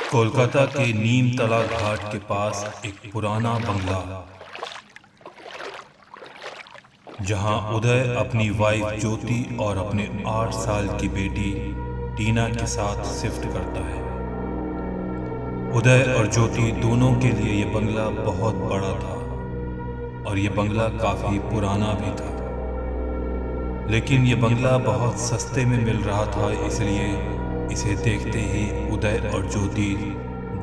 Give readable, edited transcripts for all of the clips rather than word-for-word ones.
कोलकाता के नीम तला घाट के पास एक पुराना बंगला, जहां उदय अपनी वाइफ ज्योति और अपने 8 साल की बेटी टीना के साथ शिफ्ट करता है। उदय और ज्योति दोनों के लिए यह बंगला बहुत बड़ा था और यह बंगला काफी पुराना भी था, लेकिन यह बंगला बहुत सस्ते में मिल रहा था, इसलिए इसे देखते ही उदय और ज्योति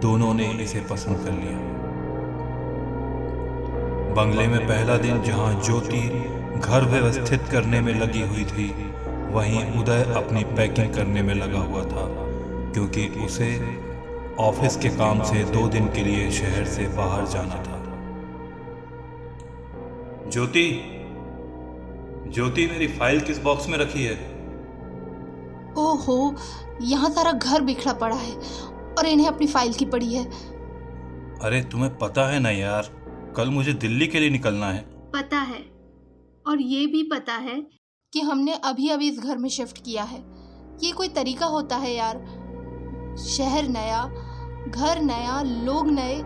दोनों ने इसे पसंद कर लिया। बंगले में पहला दिन जहां ज्योति घर व्यवस्थित करने में लगी हुई थी, वहीं उदय अपनी पैकिंग करने में लगा हुआ था, क्योंकि उसे ऑफिस के काम से 2 दिन के लिए शहर से बाहर जाना था। ज्योति, ज्योति, मेरी फाइल किस बॉक्स में रखी है? ओहो, यहाँ सारा घर बिखरा पड़ा है और इन्हें अपनी फाइल की पड़ी है। अरे तुम्हें पता है ना यार, कल मुझे दिल्ली के लिए निकलना है। पता है, और ये भी पता है कि हमने अभी अभी इस घर में शिफ्ट किया है। ये कोई तरीका होता है यार? शहर नया, घर नया, लोग नए,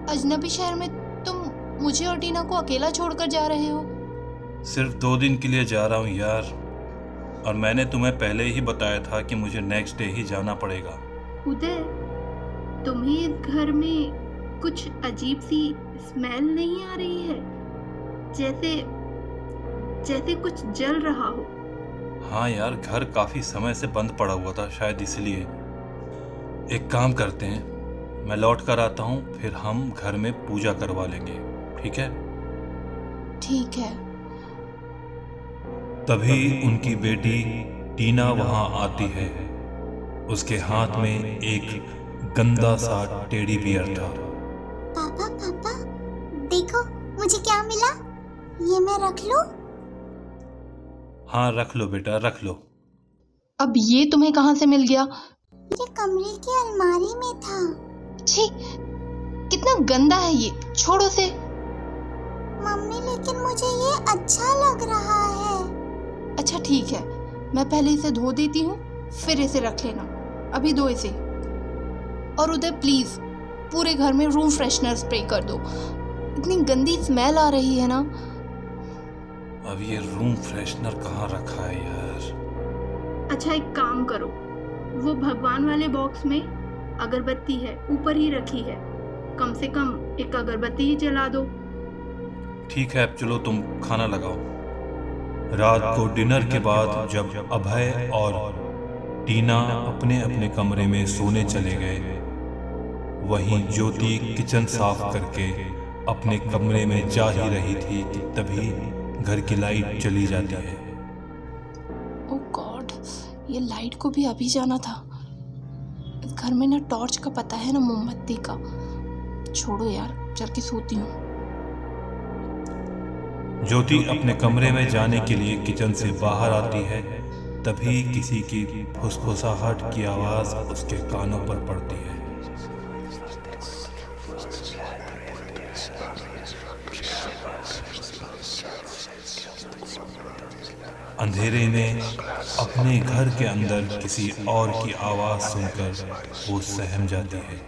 अजनबी शहर में तुम मुझे और टीना को अकेला छोड़कर जा रहे हो। सिर्फ 2 दिन के लिए जा रहा हूँ यार, और मैंने तुम्हें पहले ही बताया था कि मुझे नेक्स्ट डे ही जाना पड़ेगा। उदय, तुम्हें इस घर में कुछ अजीब सी स्मेल नहीं आ रही है? जैसे कुछ जल रहा हो। हाँ यार, घर काफी समय से बंद पड़ा हुआ था, शायद इसलिए। एक काम करते हैं, मैं लौट कर आता हूँ, फिर हम घर में पूजा करवा लेंगे, ठीक है? ठीक है। तभी उनकी बेटी टीना वहां आती है। उसके हाथ में एक गंदा सा टेडी बियर था। पापा पापा, देखो मुझे क्या मिला, ये मैं रख लूं? हाँ रख लो बेटा, रख लो। अब ये तुम्हें कहाँ से मिल गया? मेरे कमरे की अलमारी में था। छी, कितना गंदा है ये, छोड़ो से। मम्मी, लेकिन मुझे ये अच्छा लग रहा है। अच्छा ठीक है, मैं पहले इसे धो देती हूँ, फिर इसे रख लेना। अभी दो इसे। और उदय प्लीज पूरे घर में रूम फ्रेशनर स्प्रे कर दो, इतनी गंदी स्मेल आ रही है ना। अब ये रूम फ्रेशनर कहाँ रखा है यार? अच्छा, एक काम करो, वो भगवान वाले बॉक्स में अगरबत्ती है, ऊपर ही रखी है, कम से कम एक अगरबत्ती ही जला दो। ठीक है, अब चलो तुम खाना लगाओ। रात को डिनर के बाद जब अभय और टीना अपने अपने कमरे में सोने चले गए, वहीं ज्योति किचन साफ करके अपने कमरे में जा ही रही थी कि तभी घर की लाइट चली जाती है। ओह गॉड, ये लाइट को भी अभी जाना था। इस घर में ना टॉर्च का पता है ना मोमबत्ती का। छोड़ो यार, चल के सोती हूँ। ज्योति अपने कमरे में जाने के लिए किचन से बाहर आती है, तभी किसी की फुसफुसाहट की आवाज उसके कानों पर पड़ती है। अंधेरे में अपने घर के अंदर किसी और की आवाज सुनकर वो सहम जाती है,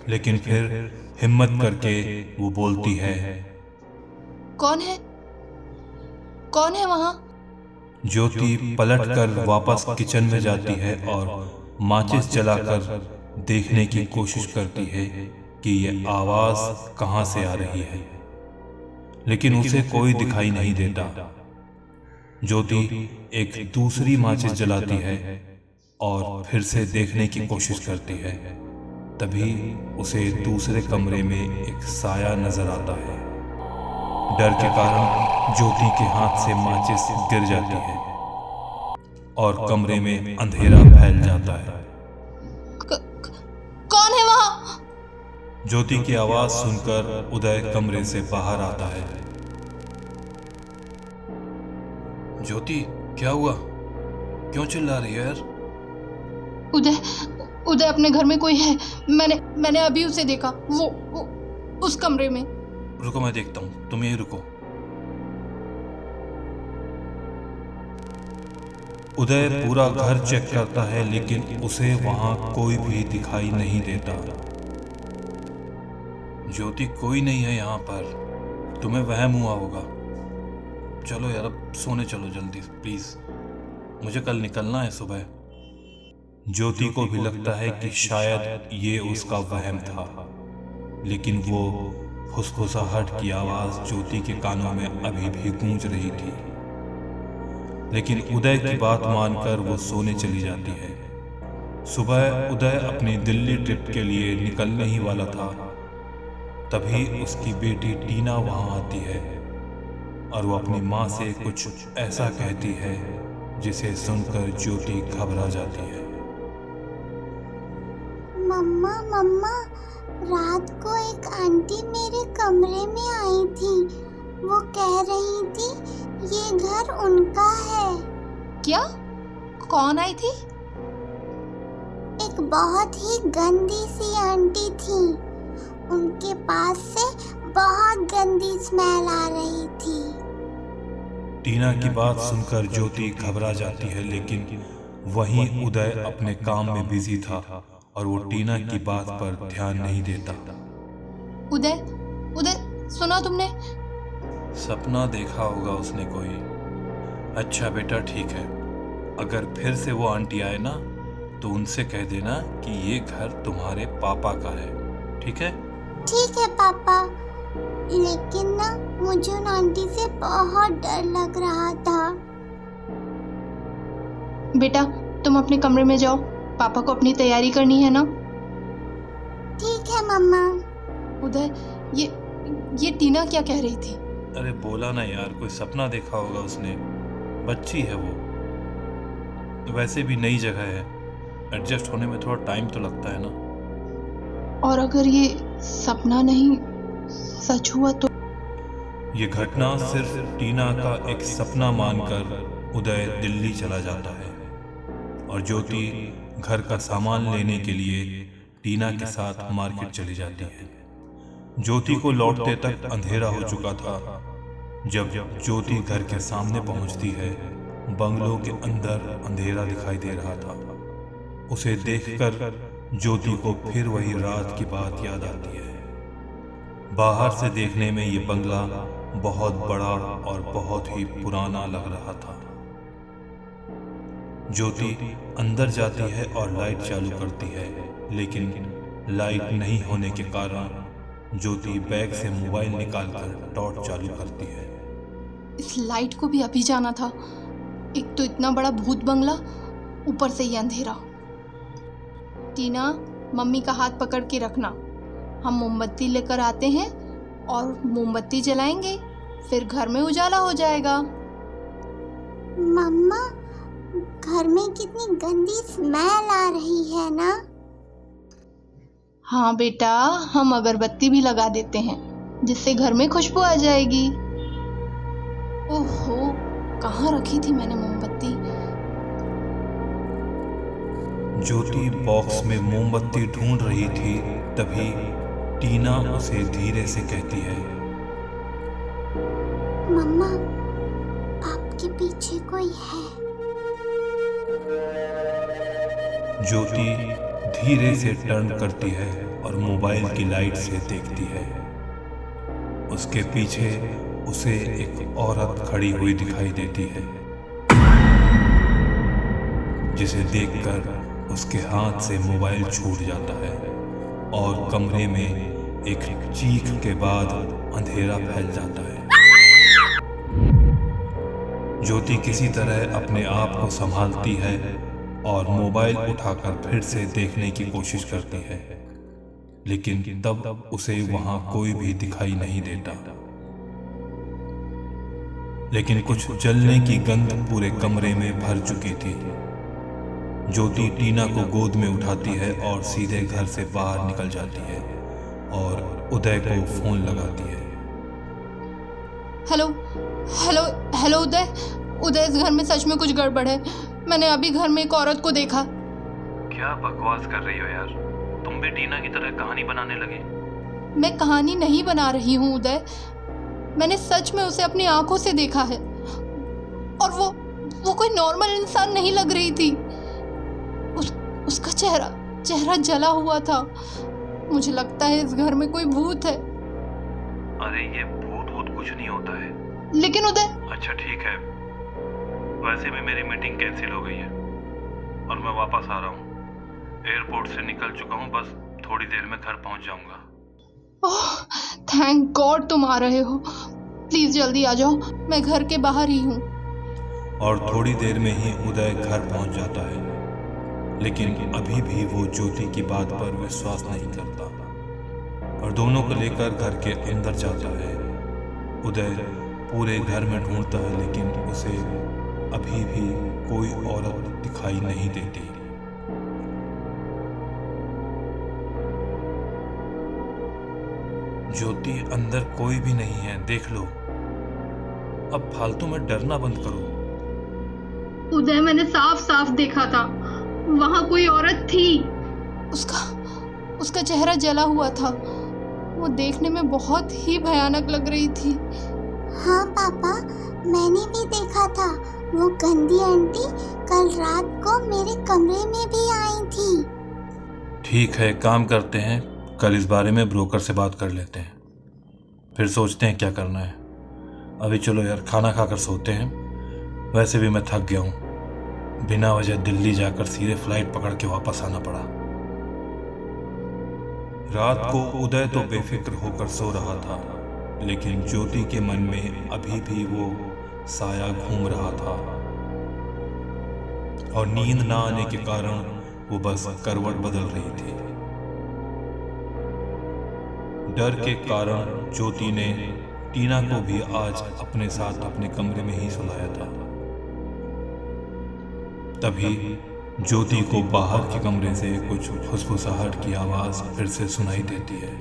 लेकिन फिर हिम्मत करके वो बोलती है, कौन है? कौन है वहां? ज्योति पलटकर वापस किचन में जाती है और माचिस जलाकर देखने की कोशिश करती है कि ये आवाज कहां से आ रही है, लेकिन उसे कोई दिखाई नहीं देता। ज्योति एक दूसरी माचिस जलाती है और फिर से देखने की कोशिश करती है, तभी उसे दूसरे कमरे में एक साया नजर आता है। डर के कारण ज्योति के हाथ से माचिस गिर जाती है और कमरे में अंधेरा फैल जाता है। कौन है वहां? ज्योति की आवाज सुनकर उदय कमरे से बाहर आता है। ज्योति, क्या हुआ? क्यों चिल्ला रही है यार? उदय अपने घर में कोई है। मैंने अभी उसे देखा, वो उस कमरे में। रुको, मैं देखता हूँ, तुम यहीं रुको। उदय पूरा घर चेक करता है लेकिन उसे वहां कोई भी दिखाई नहीं देता। ज्योति, कोई नहीं है यहाँ पर, तुम्हें वहम हुआ होगा। चलो यार, अब सोने चलो जल्दी प्लीज, मुझे कल निकलना है सुबह। ज्योति को भी लगता है कि शायद ये उसका वहम था, लेकिन वो फुसफुसाहट की आवाज ज्योति के कानों में अभी भी गूंज रही थी। लेकिन उदय की बात मानकर वो सोने चली जाती है। सुबह उदय अपनी दिल्ली ट्रिप के लिए निकलने ही वाला था, तभी उसकी बेटी टीना वहां आती है और वो अपनी माँ से कुछ ऐसा कहती है जिसे सुनकर ज्योति घबरा जाती है। मम्मा मम्मा, रात को एक आंटी मेरे कमरे में आई थी। वो कह रही थी ये घर उनका है। क्या? कौन आई थी? एक बहुत ही गंदी सी आंटी थी। उनके पास से बहुत गंदी स्मेल आ रही थी। टीना की बात सुनकर ज्योति घबरा जाती है, लेकिन वहीं उदय अपने काम में बिजी था और वो टीना की बात पर ध्यान नहीं देता। उदय, उदय, सुना तुमने? सपना देखा होगा उसने कोई। अच्छा बेटा, ठीक है, अगर फिर से वो आंटी आए ना तो उनसे कह देना कि ये घर तुम्हारे पापा का है, ठीक है? ठीक है पापा, लेकिन ना मुझे उन आंटी से बहुत डर लग रहा था। बेटा, तुम अपने कमरे में जाओ, पापा को अपनी तैयारी करनी है ना। ठीक है मम्मा। उदय, ये टीना क्या कह रही थी? अरे बोला ना यार, कोई सपना देखा होगा उसने। बच्ची है वो, वैसे भी नई जगह है, एडजस्ट होने में थोड़ा टाइम तो लगता है ना। और अगर ये सपना नहीं सच हुआ तो? ये घटना सिर्फ टीना का एक सपना मानकर उदय दिल्ली चला जाता है और ज्योति घर का सामान लेने के लिए टीना के साथ मार्केट चली जाती है। ज्योति को लौटते तक अंधेरा हो चुका था। जब ज्योति घर के सामने पहुंचती है, बंगलों के अंदर अंधेरा दिखाई दे रहा था। उसे देखकर ज्योति को फिर वही रात की बात याद आती है। बाहर से देखने में ये बंगला बहुत बड़ा और बहुत ही पुराना लग रहा था। ज्योति अंदर जाती है और लाइट चालू करती है, लेकिन लाइट नहीं होने के कारण ज्योति बैग से मोबाइल निकालकर टॉर्च चालू करती है। इस लाइट को भी अभी जाना था। एक तो इतना बड़ा भूत बंगला, ऊपर से ये अंधेरा। टीना, मम्मी का हाथ पकड़ के रखना, हम मोमबत्ती लेकर आते हैं और मोमबत्ती जलाएंगे, फिर घर में उजाला हो जाएगा। मम्मा, घर में कितनी गंदी स्मेल आ रही है ना। हाँ बेटा, हम अगरबत्ती भी लगा देते हैं जिससे घर में खुशबू आ जाएगी। ओहो, कहाँ रखी थी मैंने मोमबत्ती? ज्योति बॉक्स में मोमबत्ती ढूंढ रही थी, तभी टीना उसे धीरे से कहती है, मम्मा, आपके पीछे कोई है। ज्योति धीरे से टर्न करती है और मोबाइल की लाइट से देखती है। उसके पीछे उसे एक औरत खड़ी हुई दिखाई देती है, जिसे देखकर उसके हाथ से मोबाइल छूट जाता है और कमरे में एक चीख के बाद अंधेरा फैल जाता है। ज्योति किसी तरह अपने आप को संभालती है और मोबाइल उठाकर फिर से देखने की कोशिश करती है, लेकिन तब उसे वहां कोई भी दिखाई नहीं देता। लेकिन कुछ जलने की गंध पूरे कमरे में भर चुकी थी। ज्योति टीना को गोद में उठाती है और सीधे घर से बाहर निकल जाती है और उदय को फोन लगाती है। हेलो हेलो हेलो उदय, उदय, इस घर में सच में कुछ गड़बड़ है। मैंने अभी घर में एक औरत को देखा। क्या बकवास कर रही हो यार, तुम भी टीना की तरह कहानी बनाने लगे। मैं कहानी नहीं बना रही हूँ उदय, मैंने सच में उसे अपनी आंखों से देखा है और वो कोई नॉर्मल इंसान नहीं लग रही थी। उसका चेहरा जला हुआ था। मुझे लगता है इस घर में कोई भूत है। अरे ये भूत कुछ नहीं होता है। लेकिन उदय। अच्छा ठीक है, वैसे भी मेरी मीटिंग कैंसिल हो गई है और मैं वापस आ रहा हूँ। एयरपोर्ट से निकल चुका हूँ, बस थोड़ी देर में घर पहुँच जाऊँगा। ओह थैंक गॉड तुम आ रहे हो। प्लीज जल्दी आ जाओ, मैं घर के बाहर ही हूँ। और थोड़ी देर में ही उदय घर पहुँच जाता है, लेकिन अभी भी वो ज्योति की बात पर विश्वास नहीं करता और दोनों को लेकर घर के अंदर जाता है। उदय पूरे घर में ढूंढता है, लेकिन उसे अभी भी कोई औरत दिखाई नहीं देती। ज्योति अंदर कोई भी नहीं है, देख लो। अब फालतू में डरना बंद करो। उदय मैंने साफ साफ देखा था, वहां कोई औरत थी। उसका चेहरा जला हुआ था। वो देखने में बहुत ही भयानक लग रही थी। हाँ पापा, मैंने भी देखा था। वो गंदी आंटी कल रात को मेरे कमरे में भी आई थी। ठीक है, काम करते हैं, कल इस बारे में ब्रोकर से बात कर लेते हैं, फिर सोचते हैं क्या करना है। अभी चलो यार, खाना खाकर सोते हैं। वैसे भी मैं थक गया हूँ, बिना वजह दिल्ली जाकर सीधे फ्लाइट पकड़ के वापस आना पड़ा। रात को उदय तो बेफिक्र होकर सो रहा था, लेकिन ज्योति के मन में अभी भी वो साया घूम रहा था और नींद ना आने के कारण वो बस करवट बदल रही थी। डर के कारण ज्योति ने टीना को भी आज अपने साथ अपने कमरे में ही सुलाया था। तभी ज्योति को बाहर के कमरे से कुछ फुसफुसाहट की आवाज फिर से सुनाई देती है।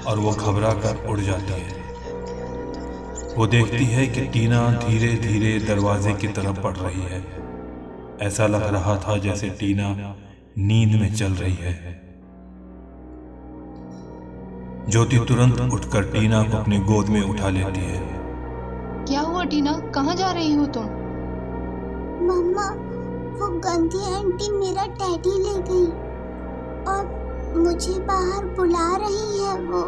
और वो घबरा कर उड़ जाती है। वो देखती है कि टीना धीरे धीरे दरवाजे की तरफ बढ़ रही है। ऐसा लग रहा था जैसे टीना नींद में चल रही है। ज्योति तुरंत उठकर टीना को अपनी गोद में उठा लेती है। क्या हुआ टीना, कहाँ जा रही हो तुम? मम्मा, वो गंदी आंटी मेरा टैडी ले गई और मुझे बाहर बुला रही है वो।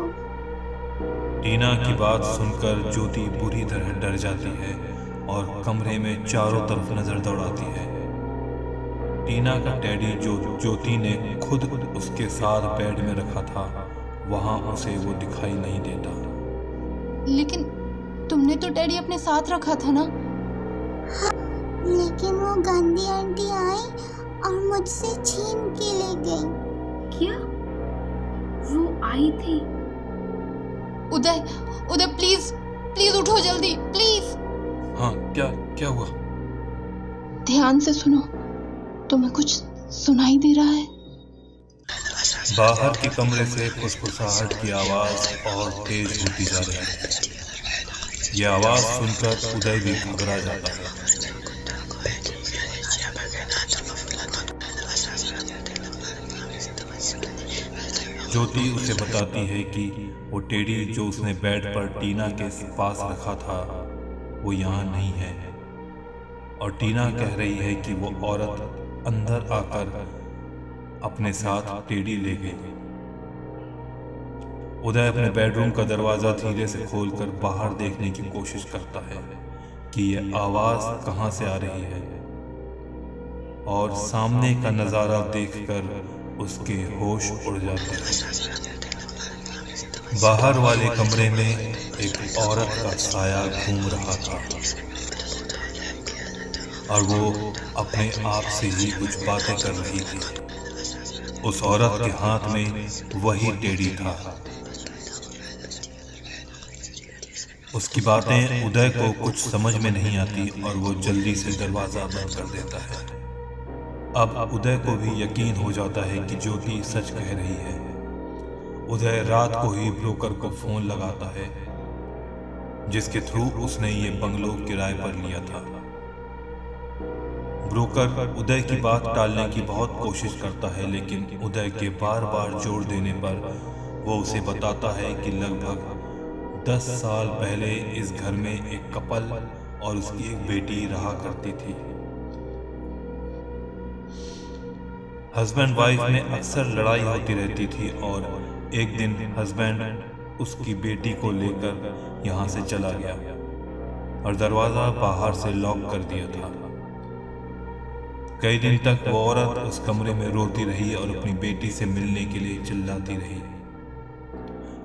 टीना की बात सुनकर ज्योति बुरी तरह डर जाती है और कमरे में चारों तरफ नजर दौड़ाती है। टीना का टैडी जो ज्योति ने खुद उसके साथ बेड में रखा था, वहां उसे वो दिखाई नहीं देता। लेकिन तुमने तो टैडी अपने साथ रखा था ना? हाँ, लेकिन वो गंदी आंटी आई और मुझसे छीन के ले गई। क्या वो आई थी? उदय प्लीज उठो जल्दी, प्लीज। हाँ, क्या हुआ? ध्यान से सुनो, तुम्हें कुछ सुनाई दे रहा है? बाहर के कमरे से फुसफुसाहट की आवाज और तेज होती जा रही है। ये आवाज सुनकर उदय भी घबरा जाता है। ज्योति उसे बताती है कि वो टेडी जो उसने बेड पर टीना के पास रखा था वो यहाँ नहीं है, और टीना कह रही है कि वो औरत अंदर आकर अपने साथ टेडी ले गई। उदय अपने बेडरूम का दरवाजा धीरे से खोलकर बाहर देखने की कोशिश करता है कि ये आवाज कहाँ से आ रही है, और सामने का नजारा देखकर उसके होश उड़ जाते हैं। बाहर वाले कमरे में एक औरत का साया घूम रहा था और वो अपने आप से ही कुछ बातें कर रही थी। उस औरत के हाथ में वही टेडी था। उसकी बातें उदय को कुछ समझ में नहीं आती और वो जल्दी से दरवाजा बंद कर देता है। अब उदय को भी यकीन हो जाता है कि ज्योति सच कह रही है। उदय रात को ही ब्रोकर को फोन लगाता है जिसके थ्रू उसने ये बंगलो किराए पर लिया था। ब्रोकर उदय की बात टालने की बहुत कोशिश करता है, लेकिन उदय के बार बार जोर देने पर वो उसे बताता है कि लगभग 10 साल पहले इस घर में एक कपल और उसकी एक बेटी रहा करती थी। हस्बैंड वाइफ में अक्सर लड़ाई होती रहती थी और एक दिन हस्बैंड उसकी बेटी को लेकर यहाँ से चला गया और दरवाज़ा बाहर से लॉक कर दिया था। कई दिन तक वो औरत उस कमरे में रोती रही और अपनी बेटी से मिलने के लिए चिल्लाती रही।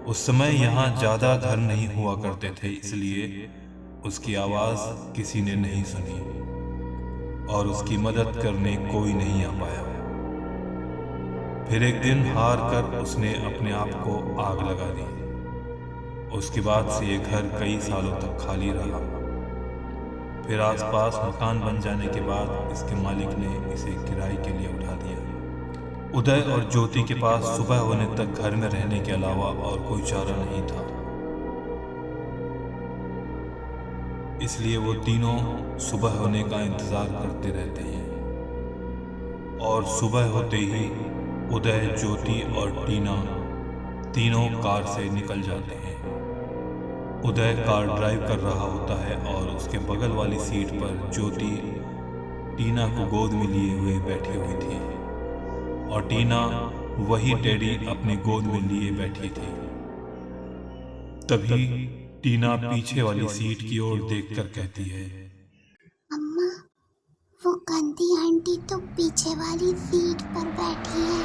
उस समय यहाँ ज़्यादा घर नहीं हुआ करते थे, इसलिए उसकी आवाज़ किसी ने नहीं सुनी और उसकी मदद करने कोई नहीं आ पाया। फिर एक दिन हार कर उसने अपने आप को आग लगा दी। उसके बाद से ये घर कई सालों तक खाली रहा। फिर आसपास मकान बन जाने के बाद इसके मालिक ने इसे किराए के लिए उठा दिया। उदय और ज्योति के पास सुबह होने तक घर में रहने के अलावा और कोई चारा नहीं था, इसलिए वो तीनों सुबह होने का इंतजार करते रहते हैं। और सुबह होते ही उदय, ज्योति और टीना तीनों कार से निकल जाते हैं। उदय कार ड्राइव कर रहा होता है और उसके बगल वाली सीट पर ज्योति टीना को गोद में लिए हुए बैठी हुई थी और टीना वही टेडी अपने गोद में लिए बैठी थी। तभी टीना पीछे वाली सीट की ओर देखकर कहती है, अम्मा, वो गंदी आंटी तो पीछे वाली सीट पर बैठी है।